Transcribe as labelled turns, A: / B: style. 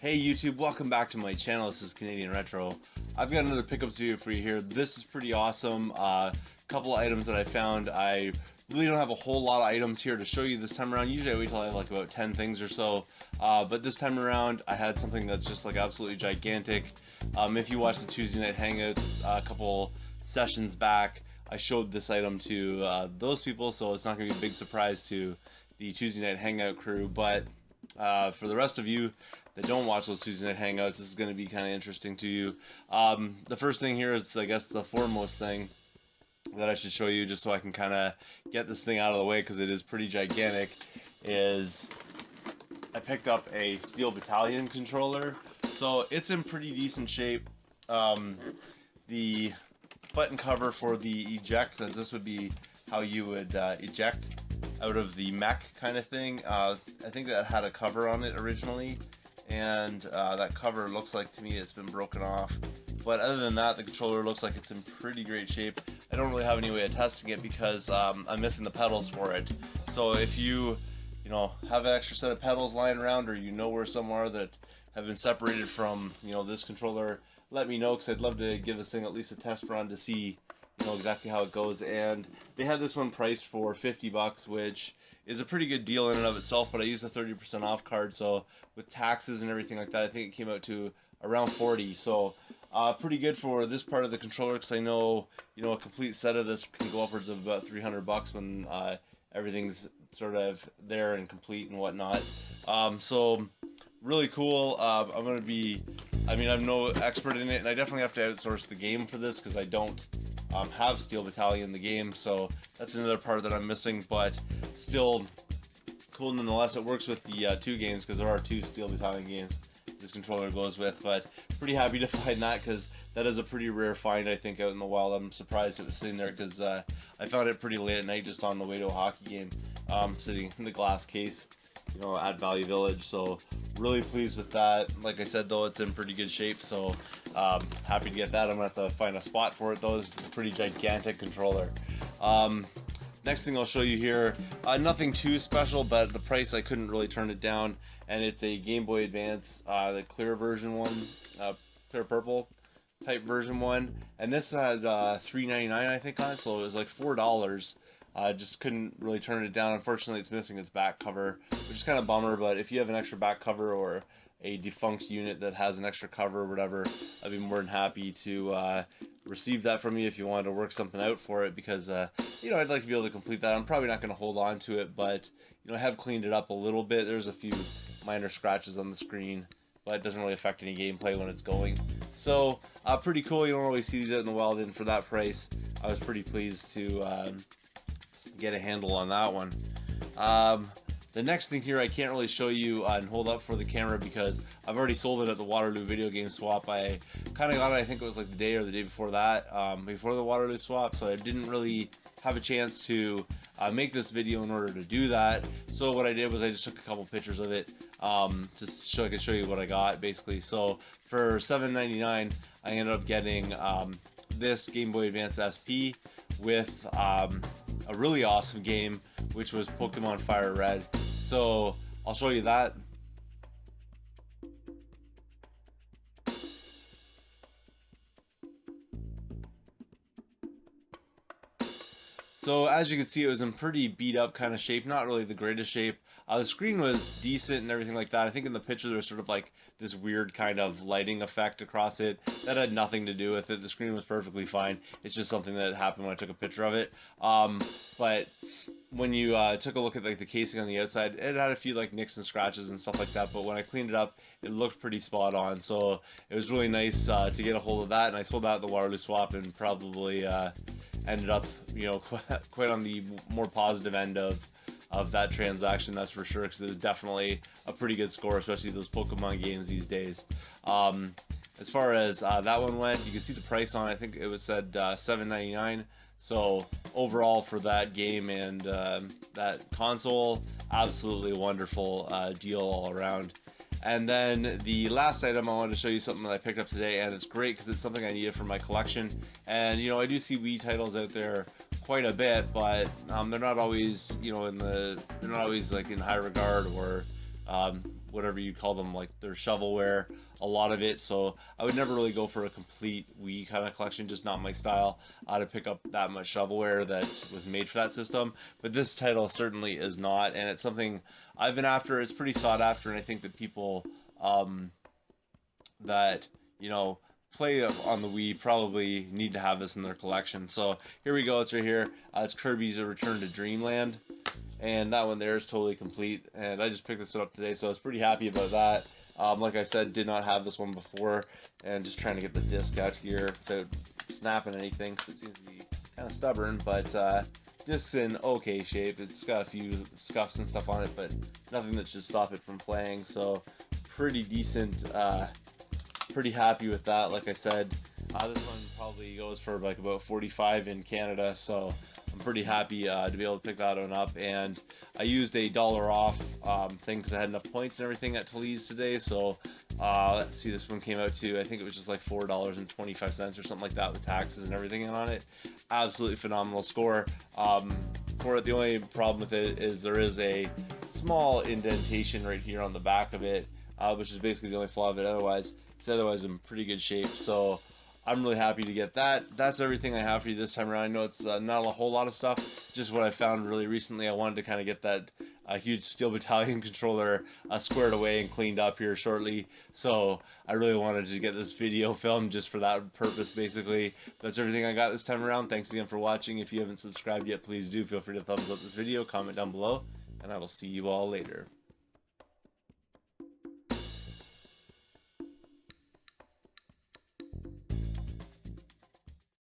A: Hey YouTube, welcome back to my channel. This is Canadian Retro. I've got another pickup video for you here. This is pretty awesome. Couple of items that I found. I really don't have a whole lot of items here to show you this time around. Usually I wait till I have like about 10 things or so. But this time around I had something that's just like absolutely gigantic. If you watched the Tuesday Night Hangouts a couple sessions back, I showed this item to those people, so it's not going to be a big surprise to the Tuesday Night Hangout crew. But for the rest of you that don't watch those Tuesday Night Hangouts, this is going to be kind of interesting to you. The first thing here is, I guess, the foremost thing that I should show you, just so I can kind of get this thing out of the way, because it is pretty gigantic, is I picked up a Steel Battalion controller. So it's in pretty decent shape. The button cover for the eject, as this would be how you would eject out of the mech kind of thing. I think that had a cover on it originally, and that cover looks like, to me, it's been broken off. But other than that, the controller looks like it's in pretty great shape. I don't really have any way of testing it because I'm missing the pedals for it. So if you have an extra set of pedals lying around, or you know where some are that have been separated from this controller, let me know, because I'd love to give this thing at least a test run to see exactly how it goes. And they had this one priced for $50, which is a pretty good deal in and of itself, but I used a 30% off card, so with taxes and everything like that, I think it came out to around 40. So pretty good for this part of the controller, because I know a complete set of this can go upwards of about $300 when everything's sort of there and complete and whatnot. So really cool. I'm no expert in it, and I definitely have to outsource the game for this, because I don't have Steel Battalion the game, so that's another part that I'm missing, but still cool nonetheless. It works with the two games, because there are two Steel Battalion games this controller goes with. But pretty happy to find that, because that is a pretty rare find, I think, out in the wild. I'm surprised it was sitting there, because I found it pretty late at night just on the way to a hockey game, sitting in the glass case at Value Village. So really pleased with that. Like I said, though, it's in pretty good shape, so happy to get that. I'm gonna have to find a spot for it, though. It's a pretty gigantic controller. Next thing I'll show you here, nothing too special, but the price, I couldn't really turn it down, and it's a Game Boy Advance, the clear version one, clear purple type version one, and this had $3.99 I think on it, so it was like $4. Just couldn't really turn it down. Unfortunately, it's missing its back cover, which is kind of a bummer, but if you have an extra back cover, or a defunct unit that has an extra cover or whatever, I'd be more than happy to receive that from you if you wanted to work something out for it, because I'd like to be able to complete that. I'm probably not going to hold on to it, but I have cleaned it up a little bit. There's a few minor scratches on the screen, but it doesn't really affect any gameplay when it's going. So pretty cool. You don't always see these out in the wild, and for that price, I was pretty pleased to get a handle on that one. The next thing here I can't really show you and hold up for the camera, because I've already sold it at the Waterloo Video Game Swap. I kind of got it, I think it was like the day or the day before that, before the Waterloo Swap, so I didn't really have a chance to make this video in order to do that. So what I did was I just took a couple pictures of it so I could show you what I got, basically. So for $7.99 I ended up getting this Game Boy Advance SP with a really awesome game, which was Pokemon Fire Red. So I'll show you that. So as you can see, it was in pretty beat up kind of shape, not really the greatest shape. The screen was decent and everything like that. I think in the picture there was sort of like this weird kind of lighting effect across it that had nothing to do with it. The screen was perfectly fine. It's just something that happened when I took a picture of it. But when you took a look at like the casing on the outside, it had a few like nicks and scratches and stuff like that, but when I cleaned it up, it looked pretty spot on. So it was really nice to get a hold of that, and I sold that at the Waterloo Swap, and probably ended up quite on the more positive end of that transaction, that's for sure, because it was definitely a pretty good score, especially those Pokemon games these days. As far as that one went, you can see the price on it. I think it was said $7.99. So overall for that game and that console, absolutely wonderful deal all around. And then the last item, I wanted to show you something that I picked up today, and it's great because it's something I needed for my collection. And I do see Wii titles out there quite a bit, but they're not always they're not always like in high regard, or whatever you call them, like their shovelware, a lot of it. So I would never really go for a complete Wii kind of collection, just not my style, to pick up that much shovelware that was made for that system. But this title certainly is not, and it's something I've been after. It's pretty sought after, and I think that people that you know play on the Wii probably need to have this in their collection. So here we go. It's right here. It's Kirby's A Return to Dreamland, and that one there is totally complete. And I just picked this up today, so I was pretty happy about that. Like I said, did not have this one before, and just trying to get the disc out here without snapping anything. So it seems to be kind of stubborn, but disc's in okay shape. It's got a few scuffs and stuff on it, but nothing that should stop it from playing. So pretty decent. Pretty happy with that. Like I said, this one probably goes for like about 45 in Canada, so I'm pretty happy to be able to pick that one up. And I used a $1 off thing because I had enough points and everything at Tali's today. So let's see, this one came out to, I think it was just like $4.25 or something like that with taxes and everything on it. Absolutely phenomenal score. For it, the only problem with it is there is a small indentation right here on the back of it, which is basically the only flaw of it. Otherwise, it's otherwise in pretty good shape. So I'm really happy to get that. That's everything I have for you this time around. I know it's not a whole lot of stuff, just what I found really recently. I wanted to kind of get that huge Steel Battalion controller squared away and cleaned up here shortly. So I really wanted to get this video filmed just for that purpose, basically. That's everything I got this time around. Thanks again for watching. If you haven't subscribed yet, please do. Feel free to thumbs up this video, comment down below, and I will see you all later.